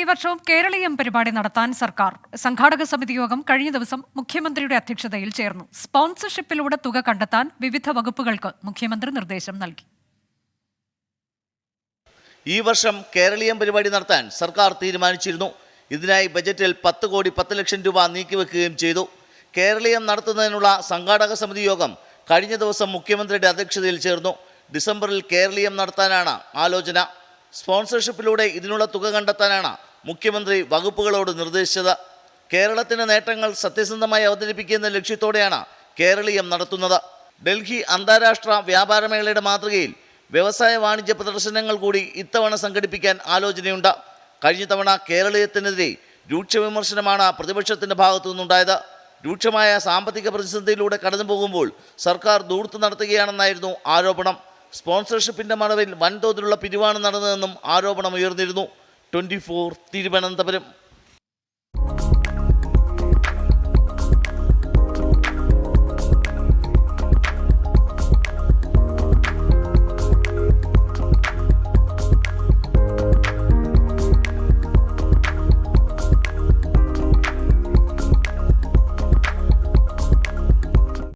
വർഷവും കേരളീയം പരിപാടി നടത്താൻ സർക്കാർ. സംഘാടക സമിതി യോഗം കഴിഞ്ഞ ദിവസം മുഖ്യമന്ത്രിയുടെ അധ്യക്ഷതയിൽ ചേർന്നു. സ്പോൺസർഷിപ്പിലൂടെ തുക കണ്ടെത്താൻ വിവിധ വകുപ്പുകൾക്ക് മുഖ്യമന്ത്രി നിർദ്ദേശം നൽകി. ഈ വർഷം കേരളീയം പരിപാടി നടത്താൻ സർക്കാർ തീരുമാനിച്ചിരുന്നു. ഇതിനായി ബജറ്റിൽ 10 കോടി 10 ലക്ഷം രൂപ നീക്കിവെക്കുകയും ചെയ്തു. കേരളീയം നടത്തുന്നതിനുള്ള സംഘാടക സമിതി യോഗം കഴിഞ്ഞ ദിവസം മുഖ്യമന്ത്രിയുടെ അധ്യക്ഷതയിൽ ചേർന്നു. ഡിസംബറിൽ കേരളീയം നടത്താനാണ് ആലോചന. സ്പോൺസർഷിപ്പിലൂടെ ഇതിനുള്ള തുക കണ്ടെത്താനാണ് മുഖ്യമന്ത്രി വകുപ്പുകളോട് നിർദ്ദേശിച്ചത്. കേരളത്തിൻ്റെ നേട്ടങ്ങൾ സത്യസന്ധമായി അവതരിപ്പിക്കുന്ന ലക്ഷ്യത്തോടെയാണ് കേരളീയം നടത്തുന്നത്. ഡൽഹി അന്താരാഷ്ട്ര വ്യാപാരമേളയുടെ മാതൃകയിൽ വ്യവസായ വാണിജ്യ പ്രദർശനങ്ങൾ കൂടി ഇത്തവണ സംഘടിപ്പിക്കാൻ ആലോചനയുണ്ട്. കഴിഞ്ഞ തവണ കേരളീയത്തിനെതിരെ രൂക്ഷ വിമർശനമാണ് പ്രതിപക്ഷത്തിൻ്റെ ഭാഗത്തു നിന്നുണ്ടായത്. രൂക്ഷമായ സാമ്പത്തിക പ്രതിസന്ധിയിലൂടെ കടന്നു പോകുമ്പോൾ സർക്കാർ ധൂർത്ത് നടത്തുകയാണെന്നായിരുന്നു ആരോപണം. സ്പോൺസർഷിപ്പിൻ്റെ മറവിൽ വൻതോതിലുള്ള പിരിവാണ് നടന്നതെന്നും ആരോപണം ഉയർന്നിരുന്നു. 24 തിരുവനന്തപുരം.